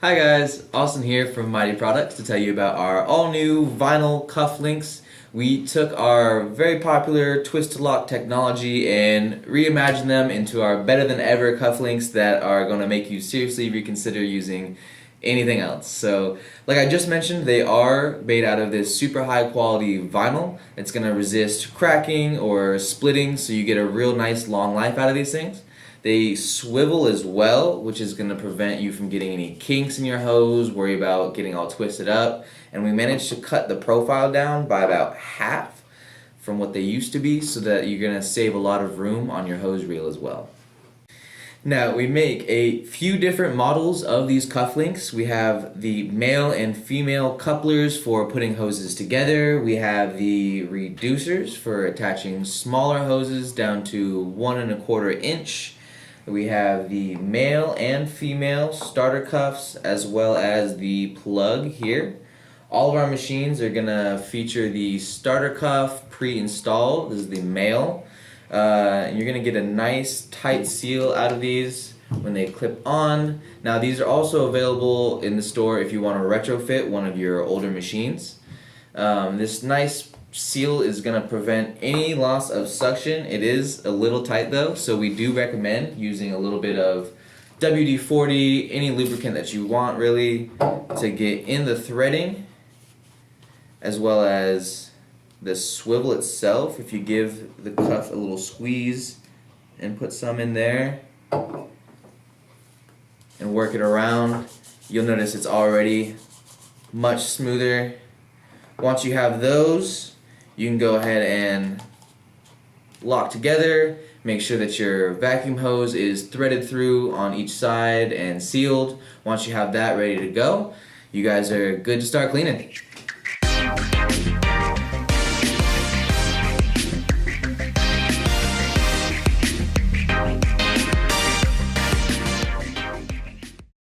Hi guys, Austin here from Mytee Products to tell you about our all-new vinyl Cuff-Lynx. We took our very popular twist-to-lock technology and reimagined them into our better-than-ever Cuff-Lynx that are going to make you seriously reconsider using anything else. So, like I just mentioned, they are made out of this super high-quality vinyl. It's going to resist cracking or splitting, so you get a real nice long life out of these things. They swivel as well, which is going to prevent you from getting any kinks in your hose, worry about getting all twisted up. And we managed to cut the profile down by about half from what they used to be, so that you're going to save a lot of room on your hose reel as well. Now, we make a few different models of these Cuff-Lynx. We have the male and female couplers for putting hoses together. We have the reducers for attaching smaller hoses down to 1¼ inch. We have the male and female starter cuffs, as well as the plug here. All of our machines are going to feature the starter cuff pre-installed. This is the male. You're going to get a nice tight seal out of these when they clip on. Now, these are also available in the store if you want to retrofit one of your older machines. This nice seal is going to prevent any loss of suction. It is a little tight though, so we do recommend using a little bit of WD-40, any lubricant that you want really, to get in the threading, as well as the swivel itself. If you give the cuff a little squeeze and put some in there and work it around, you'll notice it's already much smoother. Once you have those, you can go ahead and lock together, make sure that your vacuum hose is threaded through on each side and sealed. Once you have that ready to go, you guys are good to start cleaning.